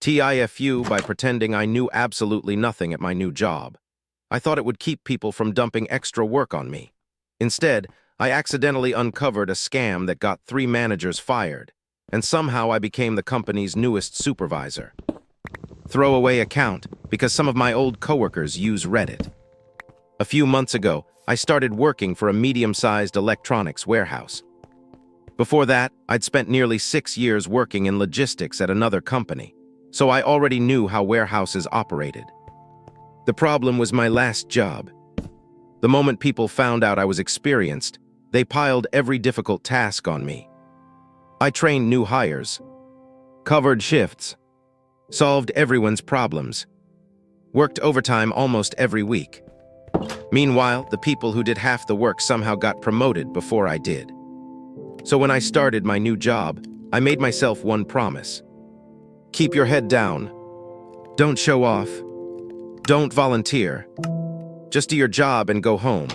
TIFU by pretending I knew absolutely nothing at my new job. I thought it would keep people from dumping extra work on me. Instead, I accidentally uncovered a scam that got 3 managers fired, and somehow I became the company's newest supervisor. Throwaway account because some of my old coworkers use Reddit. A few months ago, I started working for a medium-sized electronics warehouse. Before that, I'd spent nearly 6 years working in logistics at another company, so I already knew how warehouses operated. The problem was my last job. The moment people found out I was experienced, they piled every difficult task on me. I trained new hires, covered shifts, solved everyone's problems, worked overtime almost every week. Meanwhile, the people who did half the work somehow got promoted before I did. So when I started my new job, I made myself one promise. Keep your head down. Don't show off. Don't volunteer. Just do your job and go home.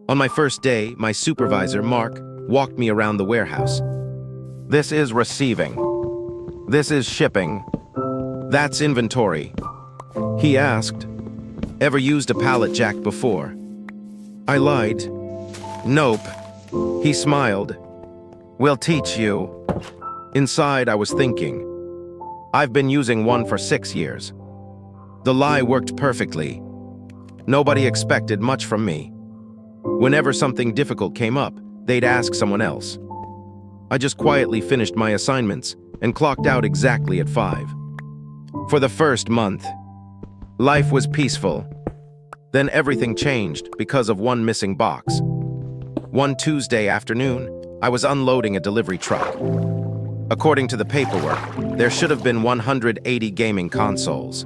On my first day, my supervisor, Mark, walked me around the warehouse. This is receiving. This is shipping. That's inventory. He asked, ever used a pallet jack before? I lied. Nope. He smiled. We'll teach you. Inside, I was thinking, I've been using one for 6 years. The lie worked perfectly. Nobody expected much from me. Whenever something difficult came up, they'd ask someone else. I just quietly finished my assignments and clocked out exactly at 5. For the first month, life was peaceful. Then everything changed because of one missing box. One Tuesday afternoon, I was unloading a delivery truck. According to the paperwork, there should have been 180 gaming consoles.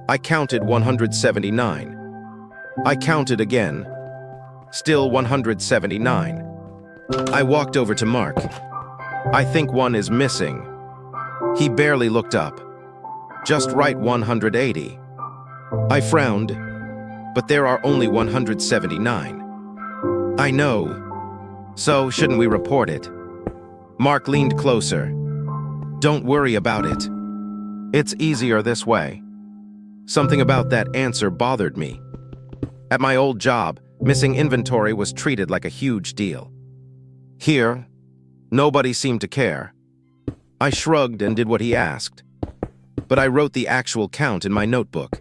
I counted 179. I counted again. Still 179. I walked over to Mark. I think one is missing. He barely looked up. Just write 180. I frowned, but there are only 179. I know. So, shouldn't we report it? Mark leaned closer. Don't worry about it. It's easier this way. Something about that answer bothered me. At my old job, missing inventory was treated like a huge deal. Here, nobody seemed to care. I shrugged and did what he asked. But I wrote the actual count in my notebook.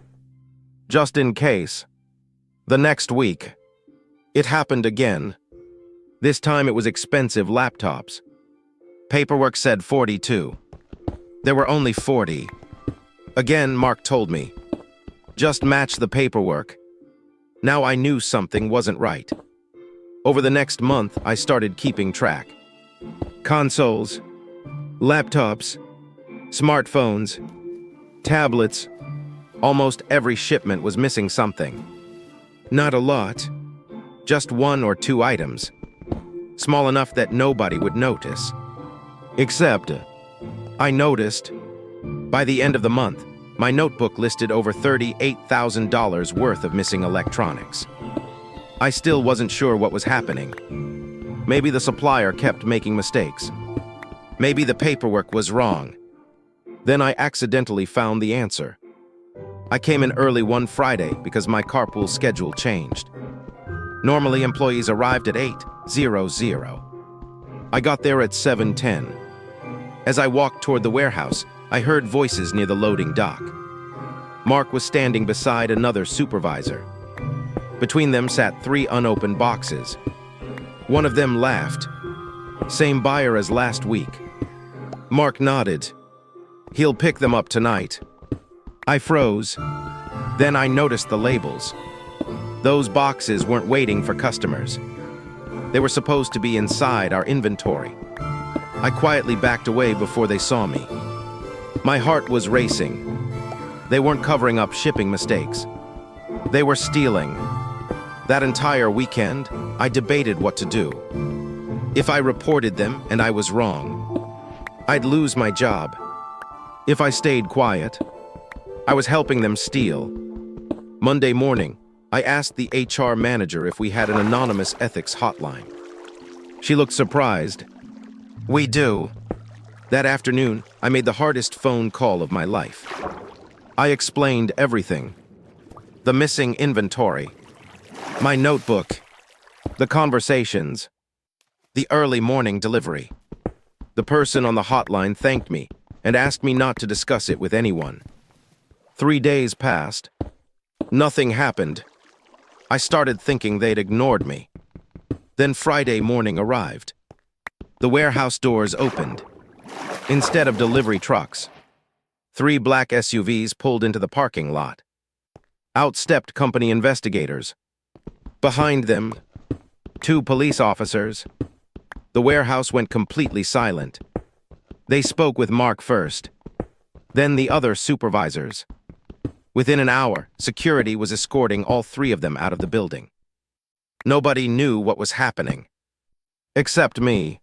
Just in case. The next week, it happened again. This time it was expensive laptops. Paperwork said 42. There were only 40. Again, Mark told me, just match the paperwork. Now I knew something wasn't right. Over the next month, I started keeping track. Consoles, laptops, smartphones, tablets, almost every shipment was missing something. Not a lot, just 1 or 2 items, small enough that nobody would notice. Except, I noticed, by the end of the month, my notebook listed over $38,000 worth of missing electronics. I still wasn't sure what was happening. Maybe the supplier kept making mistakes. Maybe the paperwork was wrong. Then I accidentally found the answer. I came in early one Friday because my carpool schedule changed. Normally, employees arrived at 8:00. I got there at 7:10. As I walked toward the warehouse, I heard voices near the loading dock. Mark was standing beside another supervisor. Between them sat 3 unopened boxes. One of them laughed. Same buyer as last week. Mark nodded. He'll pick them up tonight. I froze. Then I noticed the labels. Those boxes weren't waiting for customers. They were supposed to be inside our inventory. I quietly backed away before they saw me. My heart was racing. They weren't covering up shipping mistakes. They were stealing. That entire weekend, I debated what to do. If I reported them and I was wrong, I'd lose my job. If I stayed quiet, I was helping them steal. Monday morning, I asked the HR manager if we had an anonymous ethics hotline. She looked surprised. We do. That afternoon, I made the hardest phone call of my life. I explained everything. The missing inventory, my notebook, the conversations, the early morning delivery. The person on the hotline thanked me and asked me not to discuss it with anyone. 3 days passed. Nothing happened. I started thinking they'd ignored me. Then Friday morning arrived. The warehouse doors opened. Instead of delivery trucks, 3 black SUVs pulled into the parking lot. Out stepped company investigators. Behind them, 2 police officers. The warehouse went completely silent. They spoke with Mark first, then the other supervisors. Within an hour, security was escorting all 3 of them out of the building. Nobody knew what was happening, except me.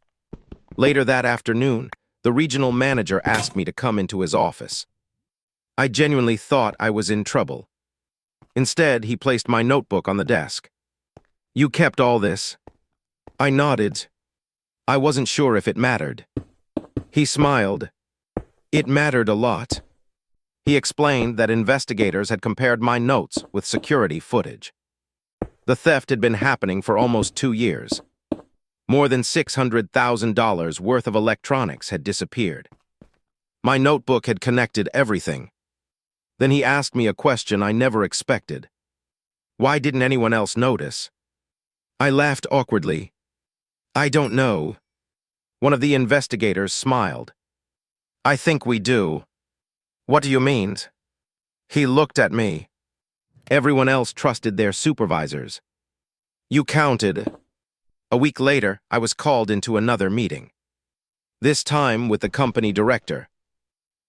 Later that afternoon, the regional manager asked me to come into his office. I genuinely thought I was in trouble. Instead, he placed my notebook on the desk. "You kept all this?" I nodded. I wasn't sure if it mattered. He smiled. It mattered a lot. He explained that investigators had compared my notes with security footage. The theft had been happening for almost 2 years. More than $600,000 worth of electronics had disappeared. My notebook had connected everything. Then he asked me a question I never expected. Why didn't anyone else notice? I laughed awkwardly. "I don't know." One of the investigators smiled. "I think we do." "What do you mean?" He looked at me. Everyone else trusted their supervisors. "You counted." A week later, I was called into another meeting. This time with the company director.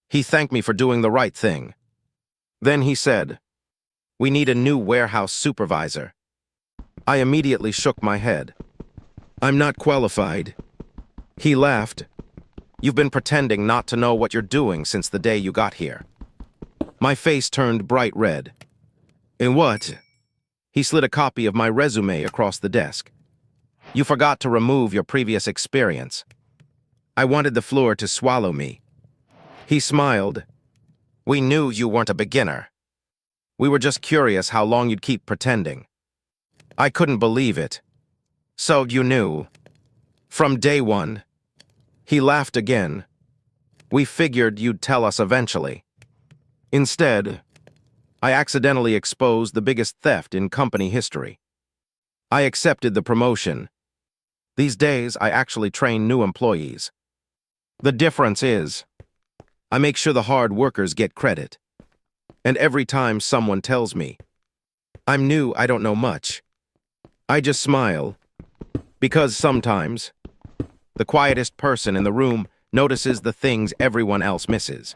He thanked me for doing the right thing. Then he said, "We need a new warehouse supervisor." I immediately shook my head. "I'm not qualified." He laughed. "You've been pretending not to know what you're doing since the day you got here." My face turned bright red. "And what?" He slid a copy of my resume across the desk. "You forgot to remove your previous experience." I wanted the floor to swallow me. He smiled. "We knew you weren't a beginner. We were just curious how long you'd keep pretending." I couldn't believe it. "So you knew?" "From day one." He laughed again. "We figured you'd tell us eventually." Instead, I accidentally exposed the biggest theft in company history. I accepted the promotion. These days, I actually train new employees. The difference is, I make sure the hard workers get credit. And every time someone tells me, "I'm new, I don't know much," I just smile. Because sometimes, the quietest person in the room notices the things everyone else misses.